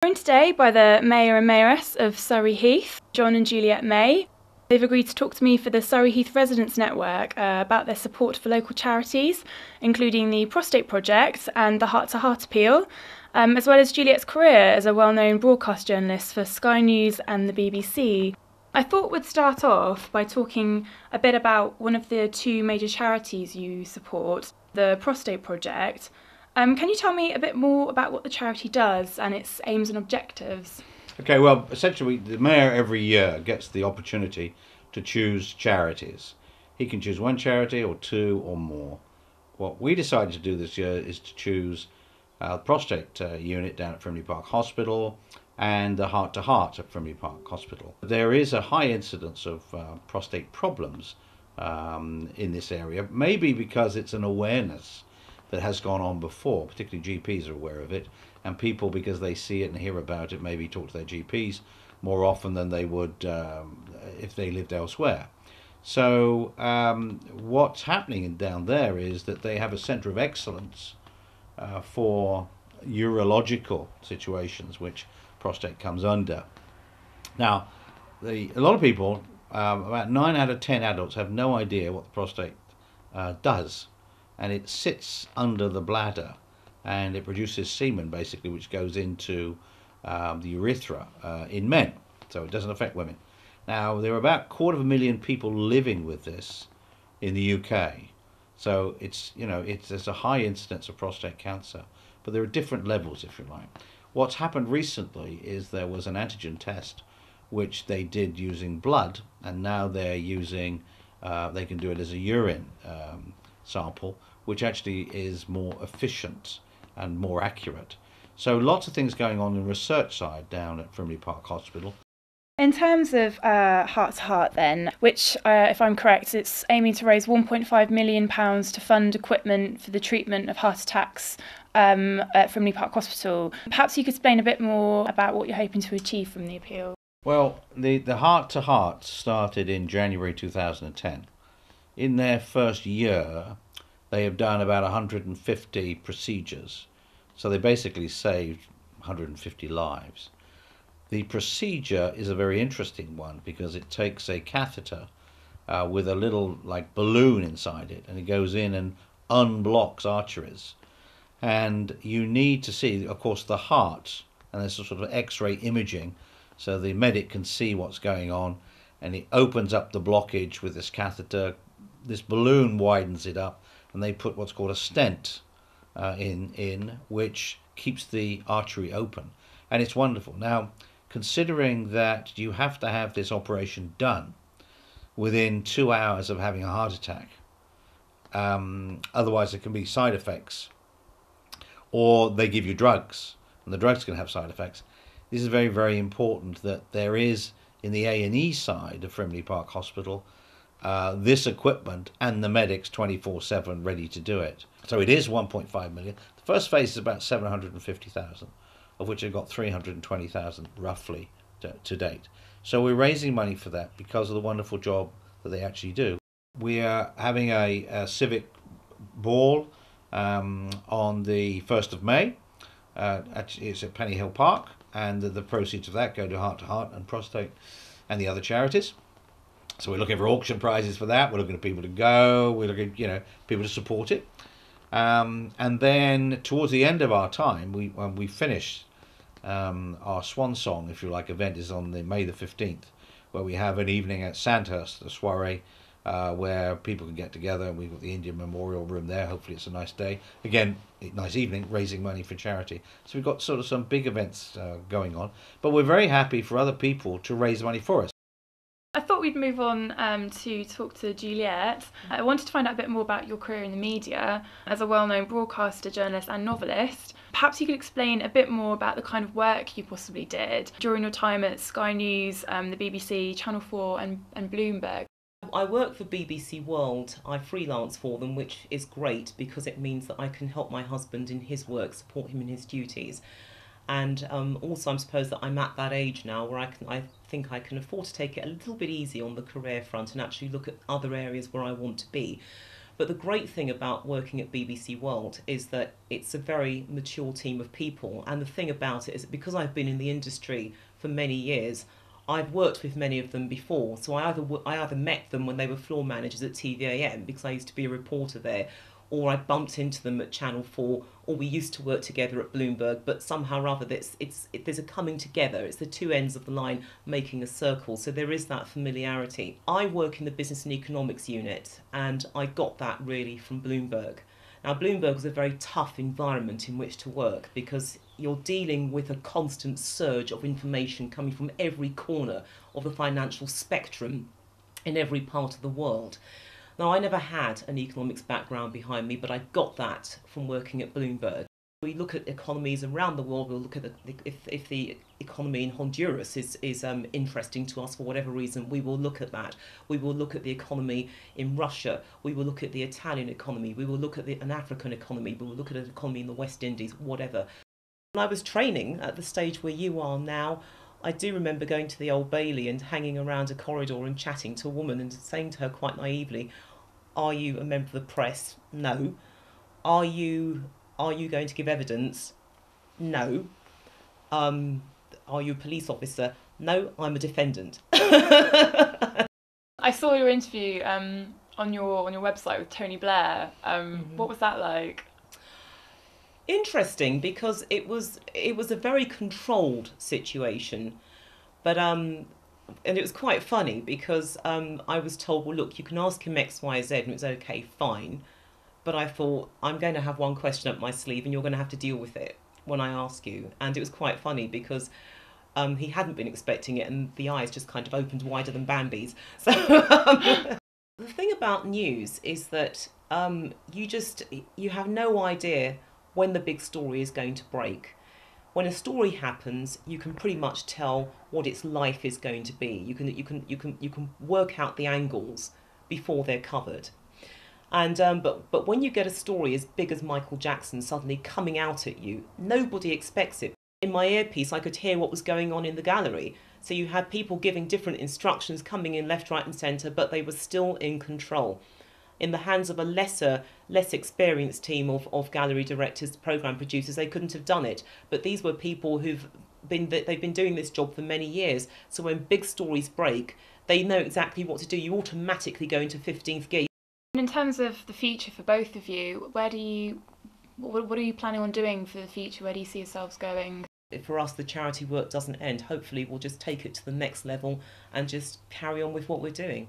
Joined today by the Mayor and Mayoress of Surrey Heath, John and Juliette May. They've agreed to talk to me for the Surrey Heath Residents Network about their support for local charities, including the Prostate Project and the Heart to Heart Appeal, as well as Juliette's career as a well-known broadcast journalist for Sky News and the BBC. I thought we'd start off by talking a bit about one of the two major charities you support, the Prostate Project. Can you tell me a bit more about what the charity does and its aims and objectives? Okay, well, essentially the mayor every year gets the opportunity to choose charities. He can choose one charity or two or more. What we decided to do this year is to choose the prostate unit down at Frimley Park Hospital and the Heart to Heart at Frimley Park Hospital. There is a high incidence of prostate problems in this area, maybe because it's an awareness that has gone on before, particularly GPs are aware of it, and people, because they see it and hear about it, maybe talk to their GPs more often than they would if they lived elsewhere. So what's happening down there is that they have a centre of excellence for urological situations, which prostate comes under. Now, a lot of people, about 9 out of 10 adults, have no idea what the prostate does. And it sits under the bladder and it produces semen, basically, which goes into the urethra in men. So it doesn't affect women. Now, there are about 250,000 people living with this in the UK. So there's a high incidence of prostate cancer, but there are different levels, if you like. What's happened recently is there was an antigen test which they did using blood, and now they're using, they can do it as a urine sample, which actually is more efficient and more accurate. So lots of things going on in the research side down at Frimley Park Hospital. In terms of Heart to Heart then, which, if I'm correct, it's aiming to raise £1.5 million to fund equipment for the treatment of heart attacks at Frimley Park Hospital. Perhaps you could explain a bit more about what you're hoping to achieve from the appeal. Well, the Heart to Heart started in January 2010. In their first year, they have done about 150 procedures. So they basically saved 150 lives. The procedure is a very interesting one because it takes a catheter with a little balloon inside it, and it goes in and unblocks arteries. And you need to see, of course, the heart, and there's a sort of X-ray imaging so the medic can see what's going on, and it opens up the blockage with this catheter. This balloon widens it up, and they put what's called a stent in which keeps the artery open, and it's wonderful. Now, considering that you have to have this operation done within 2 hours of having a heart attack, otherwise there can be side effects, or they give you drugs and the drugs can have side effects. This is very, very important that there is, in the A&E side of Frimley Park Hospital, this equipment and the medics 24/7 ready to do it. So it is 1.5 million. The first phase is about 750,000, of which they've got 320,000 roughly to date. So we're raising money for that because of the wonderful job that they actually do. We are having a civic ball on the 1st of May. Actually, it's at Penny Hill Park, and the proceeds of that go to Heart to Heart and Prostate and the other charities. So we're looking for auction prizes for that. We're looking at people to go. We're looking, people to support it. And then towards the end of our time, when we finish our swan song, if you like, event is on May the 15th, where we have an evening at Sandhurst, a soiree, where people can get together. And we've got the Indian Memorial Room there. Hopefully it's a nice day. Again, nice evening, raising money for charity. So we've got sort of some big events going on. But we're very happy for other people to raise money for us. I thought we'd move on to talk to Juliette. I wanted to find out a bit more about your career in the media as a well-known broadcaster, journalist and novelist. Perhaps you could explain a bit more about the kind of work you possibly did during your time at Sky News, the BBC, Channel 4 and Bloomberg. I work for BBC World. I freelance for them, which is great because it means that I can help my husband in his work, support him in his duties. And also, I suppose that I'm at that age now where I think I can afford to take it a little bit easy on the career front and actually look at other areas where I want to be. But the great thing about working at BBC World is that it's a very mature team of people. And the thing about it is that because I've been in the industry for many years, I've worked with many of them before. So I either met them when they were floor managers at TVAM, because I used to be a reporter there, or I bumped into them at Channel 4, or we used to work together at Bloomberg, but somehow or other there's a coming together. It's the two ends of the line making a circle, so there is that familiarity. I work in the business and economics unit, and I got that really from Bloomberg. Now, Bloomberg was a very tough environment in which to work, because you're dealing with a constant surge of information coming from every corner of the financial spectrum in every part of the world. Now, I never had an economics background behind me, but I got that from working at Bloomberg. We look at economies around the world. We'll look at if the economy in Honduras is interesting to us for whatever reason, we will look at that. We will look at the economy in Russia. We will look at the Italian economy. We will look at an African economy. We will look at an economy in the West Indies, whatever. When I was training at the stage where you are now, I do remember going to the Old Bailey and hanging around a corridor and chatting to a woman and saying to her quite naively, "Are you a member of the press?" "No." Are you going to give evidence?" "No." Are you a police officer?" "No, I'm a defendant." I saw your interview on your website with Tony Blair. What was that like? Interesting, because it was a very controlled situation, but and it was quite funny because I was told, well, look, you can ask him X, Y, Z, and it was okay, fine. But I thought, I'm going to have one question up my sleeve, and you're going to have to deal with it when I ask you. And it was quite funny because he hadn't been expecting it, and the eyes just kind of opened wider than Bambi's. So the thing about news is that you have no idea when the big story is going to break. When a story happens, you can pretty much tell what its life is going to be. You can work out the angles before they're covered. And but when you get a story as big as Michael Jackson suddenly coming out at you, nobody expects it. In my earpiece, I could hear what was going on in the gallery. So you had people giving different instructions, coming in left, right and centre, but they were still in control. In the hands of a less experienced team of gallery directors, programme producers, they couldn't have done it. But they've been doing this job for many years. So when big stories break, they know exactly what to do. You automatically go into 15th gear. In terms of the future for both of you, what are you planning on doing for the future? Where do you see yourselves going? For us, the charity work doesn't end. Hopefully we'll just take it to the next level and just carry on with what we're doing.